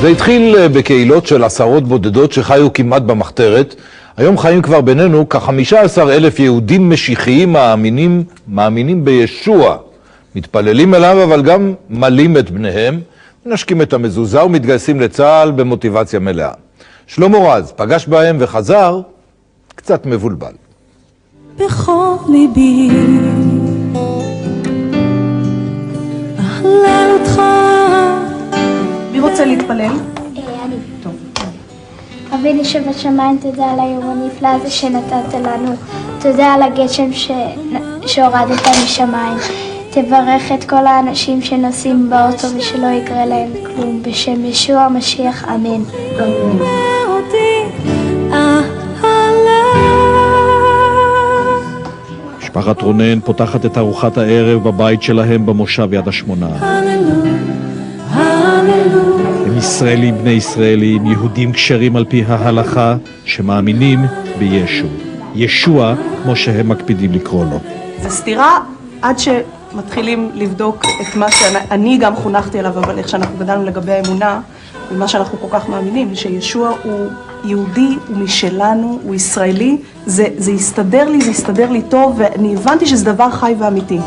זה התחיל בקהילות של עשרות בודדות שחיו כמעט במחתרת. היום חיים כבר בינינו כ-15,000 יהודים משיחיים מאמינים בישוע. מתפללים אליו אבל גם מלים את בניהם, מנשקים את המזוזה ומתגייסים לצה"ל במוטיבציה מלאה. שלמה רז פגש בהם וחזר קצת מבולבל. בכל ליבי אהלל אותך. מי רוצה להתפלל? אני. טוב. אבינו שבשמיים, תודה על היום הנפלא הזה שנתת לנו. תודה על הגשם שהורדת משמיים. תברך את כל האנשים שנוסעים באוטו ושלא יקרה להם כלום. בשם ישוע המשיח, אמן. משפחת רונן פותחת את ארוחת הערב בבית שלהם במושב יד השמונה. הם ישראלים בני ישראלים, יהודים כשרים על פי ההלכה, שמאמינים בישו. ישוע, כמו שהם מקפידים לקרוא לו. זה סתירה עד שמתחילים לבדוק את מה שאני גם חונכתי עליו, אבל איך שאנחנו גדלנו לגבי האמונה, ומה שאנחנו כל כך מאמינים, שישוע הוא יהודי, הוא משלנו, הוא ישראלי, זה יסתדר לי טוב, ואני הבנתי שזה דבר חי ואמיתי.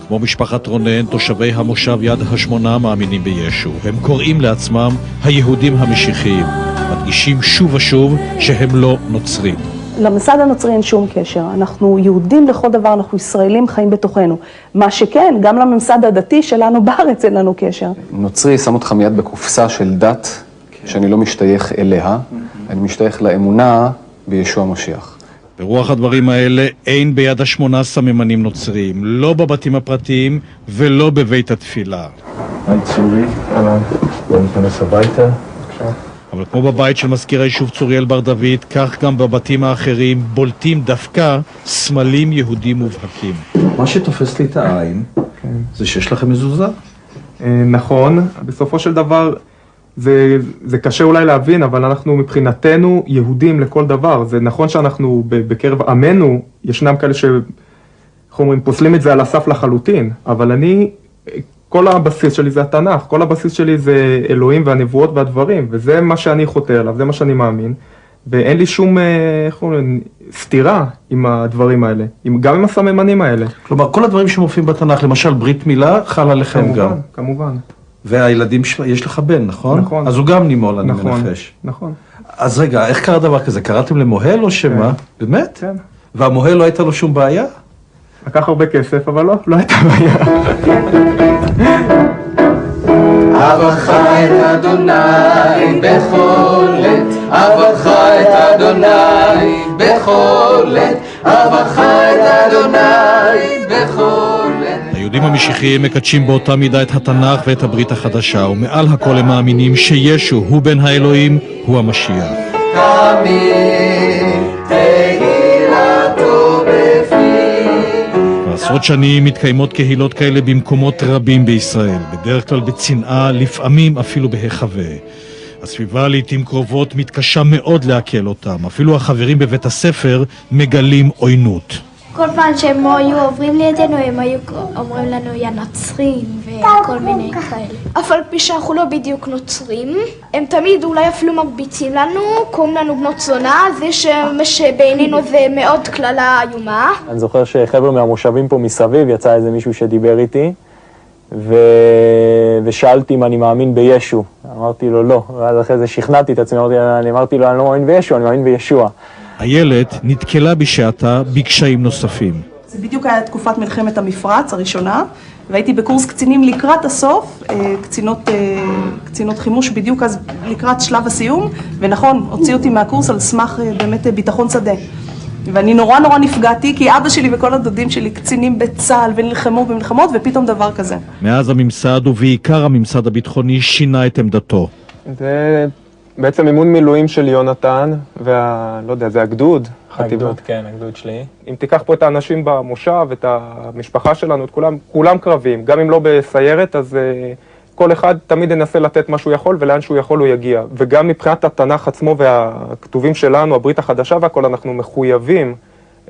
כמו משפחת רונן, תושבי המושב יד השמונה מאמינים בישו. הם קוראים לעצמם היהודים המשיחיים, מדגישים שוב ושוב שהם לא נוצרים. לממסד הנוצרי אין שום קשר, אנחנו יהודים לכל דבר, אנחנו ישראלים חיים בתוכנו. מה שכן, גם לממסד הדתי שלנו בארץ אין לנו קשר. נוצרי שם אותך מיד בקופסה של דת שאני לא משתייך אליה, אני משתייך לאמונה בישוע המשיח. ברוח הדברים האלה אין ביד השמונה סממנים נוצריים, לא בבתים הפרטיים ולא בבית התפילה. היי צורי, בוא ניכנס הביתה. אבל כמו בבית של מזכיר היישוב צוריאל בר דוד, כך גם בבתים האחרים בולטים דווקא סמלים יהודים מובהקים. מה שתופס לי את העין זה שיש לכם מזוזה. נכון, בסופו של דבר זה קשה אולי להבין, אבל אנחנו מבחינתנו יהודים לכל דבר. זה נכון שאנחנו בקרב עמנו, ישנם כאלה פוסלים את זה על הסף לחלוטין, אבל כל הבסיס שלי זה התנ"ך, כל הבסיס שלי זה אלוהים והנבואות והדברים, וזה מה שאני חותר עליו, זה מה שאני מאמין, ואין לי שום סתירה עם הדברים האלה, גם עם הסממנים האלה. כלומר, כל הדברים שמופיעים בתנ"ך, למשל ברית מילה, חל עליכם גם. כמובן. והילדים, יש לך בן, נכון? נכון. אז הוא גם נימול, אני מנחש. נכון. אז רגע, איך קרה דבר כזה? קראתם למוהל או שמה? באמת? כן. והמוהל לא הייתה לו שום בעיה? לקח הרבה כסף, אבל לא הייתה בעיה. אהבך את אדוני בכל עת, אהבך את אדוני בכל עת, אהבך את אדוני בכל עת. היהודים המשיחיים מקדשים באותה מידה את התנ"ך ואת הברית החדשה, ומעל הכל הם מאמינים שישו הוא בן האלוהים, הוא המשיח. עשרות שנים מתקיימות קהילות כאלה במקומות רבים בישראל, בדרך כלל בצנעה, לפעמים אפילו בהיחווה. הסביבה לעתים קרובות מתקשה מאוד להקל אותם, אפילו החברים בבית הספר מגלים עוינות. כל פעם שהם היו עוברים לידינו, הם היו אומרים לנו יא נוצרים וכל מיני כאלה. אף על פי שאנחנו לא בדיוק נוצרים, הם תמיד אולי אפילו מרביצים לנו, קוראים לנו בנות זונה, זה שבעינינו זה מאוד כללה איומה. אני זוכר שחבר'ה מהמושבים פה מסביב, יצא איזה מישהו שדיבר איתי, ושאלתי אם אני מאמין בישו. אמרתי לו לא, ואז אחרי זה שכנעתי את עצמי, אמרתי לו אני לא מאמין בישו, אני מאמין בישוע. איילת נתקלה בשעתה בקשיים נוספים. זה בדיוק היה תקופת מלחמת המפרץ הראשונה, והייתי בקורס קצינים לקראת הסוף, קצינות חימוש בדיוק אז לקראת שלב הסיום, ונכון, הוציא אותי מהקורס על סמך באמת ביטחון שדה. ואני נורא נפגעתי, כי אבא שלי וכל הדודים שלי קצינים בצה"ל ונלחמו במלחמות, ופתאום דבר כזה. מאז הממסד ובעיקר הממסד הביטחוני שינה את עמדתו. זה בעצם אימון מילואים של יונתן, לא יודע, זה הגדוד. הגדוד, כן, הגדוד שלי. אם תיקח פה את האנשים במושב, את המשפחה שלנו, את כולם קרבים. גם אם לא בסיירת, אז כל אחד תמיד ינסה לתת מה שהוא יכול, ולאן שהוא יכול הוא יגיע. וגם מבחינת התנ"ך עצמו והכתובים שלנו, הברית החדשה והכל, אנחנו מחויבים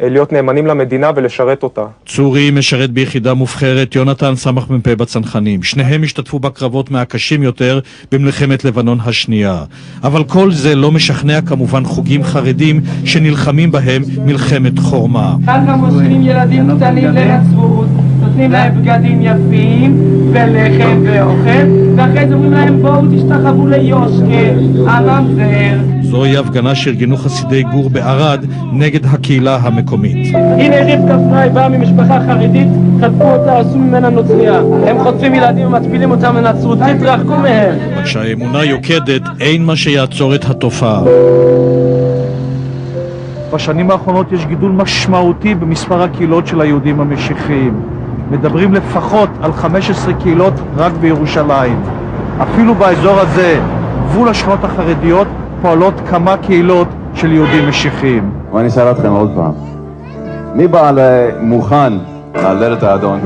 להיות נאמנים למדינה ולשרת אותה. צורי משרת ביחידה מובחרת, יונתן סמ"פ בצנחנים. שניהם השתתפו בקרבות מהקשים יותר במלחמת לבנון השנייה. אבל כל זה לא משכנע כמובן חוגים חרדים שנלחמים בהם מלחמת חורמה. ככה מושכים ילדים קטנים לנצרות, נותנים להם בגדים יפים ולחם ואוכל, ואחרי זה אומרים להם בואו תשתחוו ליושקה, הממזר. זוהי הפגנה שארגנו חסידי גור בערד נגד הקהילה המקומית. הנה רבקה פריי באה ממשפחה חרדית, חטפו אותה, עשו ממנה נוצריה. הם חוטפים ילדים ומטפילים אותם לנצרות, תתרחקו מהם. אבל כשהאמונה יוקדת, אין מה שיעצור את התופעה. בשנים האחרונות יש גידול משמעותי במספר הקהילות של היהודים המשיחיים. מדברים לפחות על 15 קהילות רק בירושלים. אפילו באזור הזה, גבול השכונות החרדיות, פועלות כמה קהילות של יהודים משיחיים. ואני אשאל אתכם עוד פעם, מי בא מוכן להלל את האדון?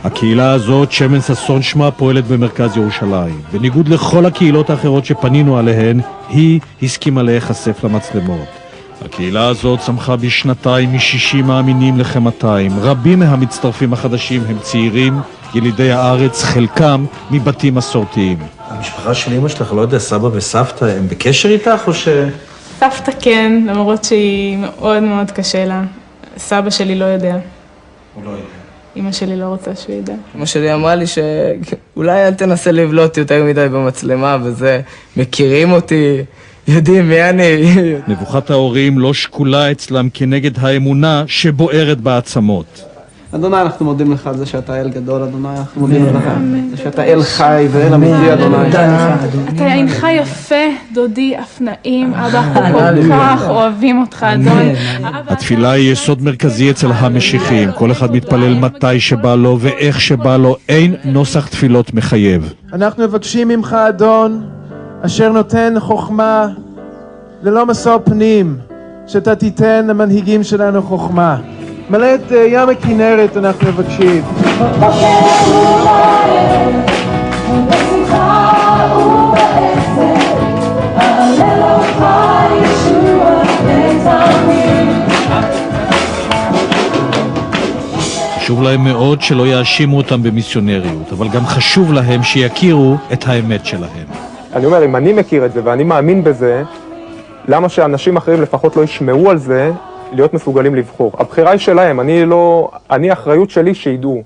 הקהילה הזאת, שמן ששון שמה, פועלת במרכז ירושלים. בניגוד לכל הקהילות האחרות שפנינו עליהן, היא הסכימה להיחשף למצלמות. הקהילה הזאת צמחה בשנתיים מ-60 מאמינים לכ-200. רבים מהמצטרפים החדשים הם צעירים, ילידי הארץ, חלקם מבתים מסורתיים. המשפחה של אמא שלך, לא יודע, סבא וסבתא, הם בקשר איתך או ש... סבתא כן, למרות שהיא מאוד מאוד קשה לה. סבא שלי לא יודע. הוא לא יודע. אמא שלי לא רוצה שהוא ידע. אמא שלי אמרה לי שאולי אל תנסה לבלוט יותר מדי במצלמה וזה, מכירים אותי, יודעים מי אני. נבוכת ההורים לא שקולה אצלם כנגד האמונה שבוערת בעצמות. אדוני, אנחנו מודים לך על זה שאתה אל גדול, אדוני, אנחנו מודים לך על זה שאתה אל חי ואל אמיתי, אדוני. אתה אינך יפה, דודי, אפנאים, אבא, אנחנו כל כך אוהבים אותך, אדון. התפילה היא יסוד מרכזי אצל המשיחיים. כל אחד מתפלל מתי שבא לו ואיך שבא לו. אין נוסח תפילות מחייב. אנחנו מבקשים ממך, אדון, אשר נותן חוכמה ללא משוא פנים, שאתה תיתן למנהיגים שלנו חוכמה. מלא את ים הכנרת אנחנו מבקשים. חשוב להם מאוד שלא יאשימו אותם במיסיונריות, אבל גם חשוב להם שיכירו את האמת שלהם. אני אומר, אם אני מכיר את זה ואני מאמין בזה, למה שאנשים אחרים לפחות לא ישמעו על זה, להיות מסוגלים לבחור? הבחירה היא שלהם, אני האחריות שלי שידעו.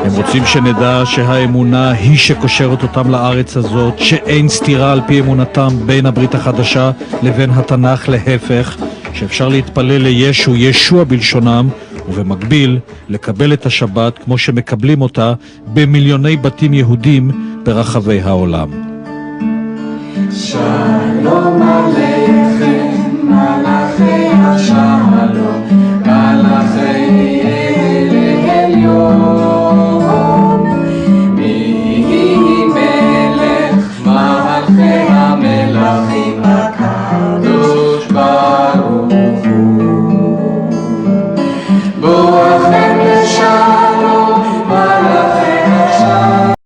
הם רוצים שנדע שהאמונה היא שקושרת אותם לארץ הזאת, שאין סתירה על פי אמונתם בין הברית החדשה לבין התנ"ך, להפך, שאפשר להתפלל לישו, ישוע בלשונם, ובמקביל לקבל את השבת כמו שמקבלים אותה במיליוני בתים יהודים ברחבי העולם. שלום עליך